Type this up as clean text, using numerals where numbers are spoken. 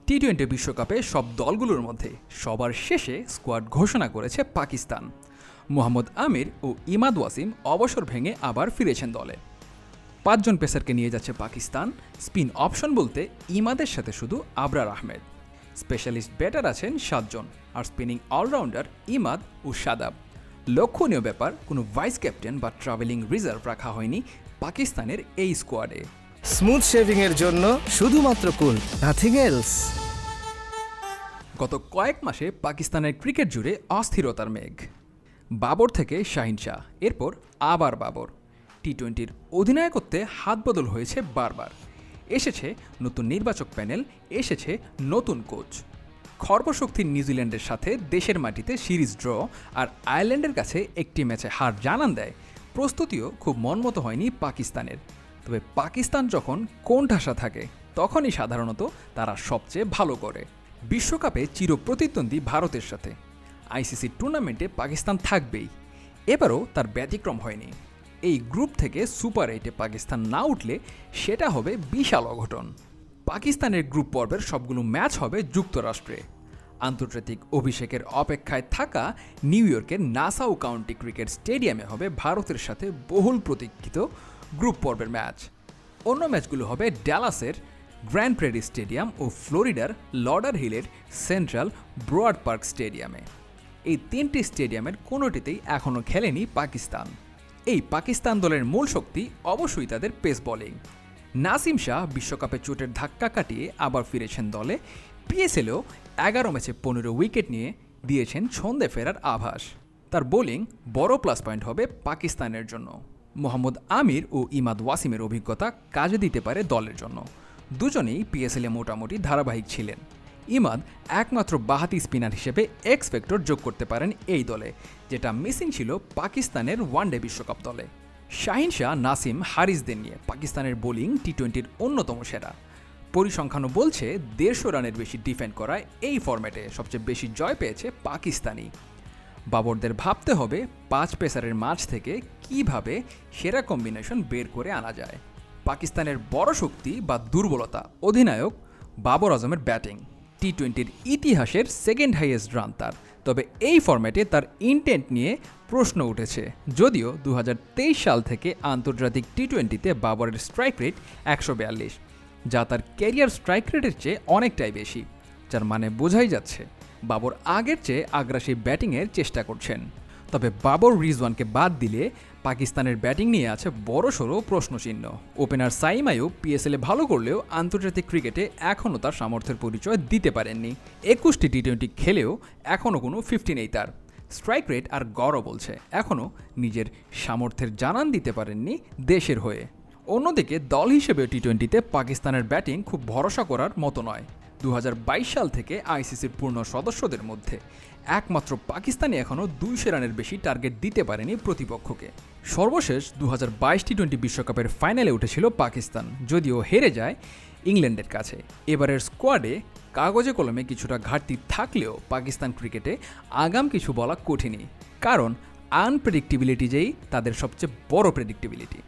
টি-20 বিশ্বকাপে সব দলগুলোর মধ্যে সবার শেষে স্কোয়াড ঘোষণা করেছে পাকিস্তান। মোহাম্মদ আমির ও ইমাদ ওয়াসিম অবসর ভেঙে আবার ফিরেছেন দলে। 5 জন পেসারকে নিয়ে যাচ্ছে পাকিস্তান। স্পিন অপশন বলতে ইমাদের সাথে শুধু আবরার আহমেদ। স্পেশালিস্ট ব্যাটার আছেন 7 জন, আর স্পিনিং অলরাউন্ডার ইমাদ ও শাদাব। লক্ষণীয় ব্যাপার, কোনো ভাইস ক্যাপ্টেন বা ট্রাভেলিং রিজার্ভ রাখা হয়নি পাকিস্তানের এই স্কোয়াডে। স্মুথ শেভিং এর জন্য শুধুমাত্র কুল, নাথিং এলস। গত কয়েক মাসে পাকিস্তানের ক্রিকেট জুড়ে অস্থিরতার মেঘ। বাবর থেকে শাহিন শাহ, এরপর আবার বাবর। টি-20 অধিনায়কত্বে হাত বদল হয়েছে বারবার। এসেছে নতুন নির্বাচক প্যানেল, এসেছে নতুন কোচ। খর্বশক্তির নিউজিল্যান্ডের সাথে দেশের মাটিতে সিরিজ ড্র আর আয়ারল্যান্ডের কাছে একটি ম্যাচে হার জানান দেয়। প্রস্তুতিও খুব মনমতো হয়নি পাকিস্তানের। তবে পাকিস্তান যখন কোণঠাসা থাকে তখনই সাধারণত তারা সবচেয়ে ভালো করে। বিশ্বকাপে চিরপ্রতিদ্বন্দ্বী ভারতের সাথে আইসিসি টুর্নামেন্টে পাকিস্তান থাকবেই। এবারও তার ব্যতিক্রম হয়নি। এই গ্রুপ থেকে সুপার 8-এ পাকিস্তান না উঠলে সেটা হবে বিশাল অঘটন। পাকিস্তানের গ্রুপ পর্বের সবগুলো ম্যাচ হবে যুক্তরাষ্ট্রে। আন্তর্জাতিক অভিষেকের অপেক্ষায় থাকা নিউ ইয়র্কের নাসাউ কাউন্টি ক্রিকেট স্টেডিয়ামে হবে ভারতের সাথে বহুল প্রতীক্ষিত গ্রুপ পর্বের ম্যাচ। অন্য ম্যাচগুলো হবে ড্যালাসের গ্র্যান্ড প্রেরি স্টেডিয়াম ও ফ্লোরিডার লডার হিলের সেন্ট্রাল ব্রোয়ার্ড পার্ক স্টেডিয়ামে। এই 3টি স্টেডিয়ামের কোনোটিতেই এখনও খেলেনি পাকিস্তান। এই পাকিস্তান দলের মূল শক্তি অবশ্যই তাদের পেস বোলিং। নাসিম শাহ বিশ্বকাপে চোটের ধাক্কা কাটিয়ে আবার ফিরেছেন দলে। পিএসএলেও 11 ম্যাচে 15 উইকেট নিয়ে দিয়েছেন ছন্দে ফেরার আভাস। তার বোলিং বড় প্লাস পয়েন্ট হবে পাকিস্তানের জন্য। মোহাম্মদ আমির ও ইমাদ ওয়াসিমের অভিজ্ঞতা কাজে দিতে পারে দলের জন্য। দুজনেই পিএসএলে মোটামুটি ধারাবাহিক ছিলেন। ইমাদ একমাত্র বাহাতি স্পিনার হিসেবে এক্স ফ্যাক্টর যোগ করতে পারেন এই দলে, যেটা মিসিং ছিল পাকিস্তানের ওয়ানডে বিশ্বকাপ দলে। শাহিন শাহ, নাসিম, হারিসদের নিয়ে পাকিস্তানের বোলিং টি-20 অন্যতম সেরা। পরিসংখ্যানও বলছে 150 রানের বেশি ডিফেন্ড করায় এই ফরম্যাটে সবচেয়ে বেশি জয় পেয়েছে পাকিস্তানি। বাবরদের ভাবতে হবে 5 পেসারের মাঝ থেকে কিভাবে সেরা কম্বিনেশন বের করে আনা যায়। পাকিস্তানের বড় শক্তি বা দুর্বলতা অধিনায়ক বাবর আজমের ব্যাটিং। টি-20 ইতিহাসের সেকেন্ড হাইয়েস্ট রান তার। তবে এই ফরম্যাটে তার ইনটেন্ট নিয়ে প্রশ্ন উঠেছে। যদিও 2023 সাল থেকে আন্তর্জাতিক টি-20তে বাবরের স্ট্রাইক রেট 142, যা তার ক্যারিয়ার স্ট্রাইক রেটের চেয়ে অনেকটাই বেশি। যার মানে বোঝাই যাচ্ছে বাবর আগের চেয়ে আগ্রাসী ব্যাটিংয়ের চেষ্টা করছেন। তবে বাবর রিজওয়ানকে বাদ দিলে পাকিস্তানের ব্যাটিং নিয়ে আছে বড়সড় প্রশ্নচিহ্ন। ওপেনার সাইম আইয়ুব পিএসএলে ভালো করলেও আন্তর্জাতিক ক্রিকেটে এখনও তার সামর্থ্যের পরিচয় দিতে পারেননি। 21টি টি-20 খেলেও এখনও কোনো 50 নেই তার। স্ট্রাইক রেট আর গড়ও বলছে এখনও নিজের সামর্থ্যের জানান দিতে পারেননি দেশের হয়ে। অন্যদিকে দল হিসেবে টি-20তে পাকিস্তানের ব্যাটিং খুব ভরসা করার মতো নয়। 2022 সাল থেকে আইসিসির পূর্ণ সদস্যদের মধ্যে একমাত্র পাকিস্তানি এখনও 200 রানের বেশি টার্গেট দিতে পারেনি প্রতিপক্ষকে। সর্বশেষ 2022 টি-20 বিশ্বকাপের ফাইনালে উঠেছিল পাকিস্তান, যদিও হেরে যায় ইংল্যান্ডের কাছে। এবারের স্কোয়াডে কাগজে কলমে কিছুটা ঘাটতি থাকলেও পাকিস্তান ক্রিকেটে আগাম কিছু বলা কঠিনই, কারণ আনপ্রেডিক্টেবিলিটি যেই তাদের সবচেয়ে বড় প্রেডিক্টেবিলিটি।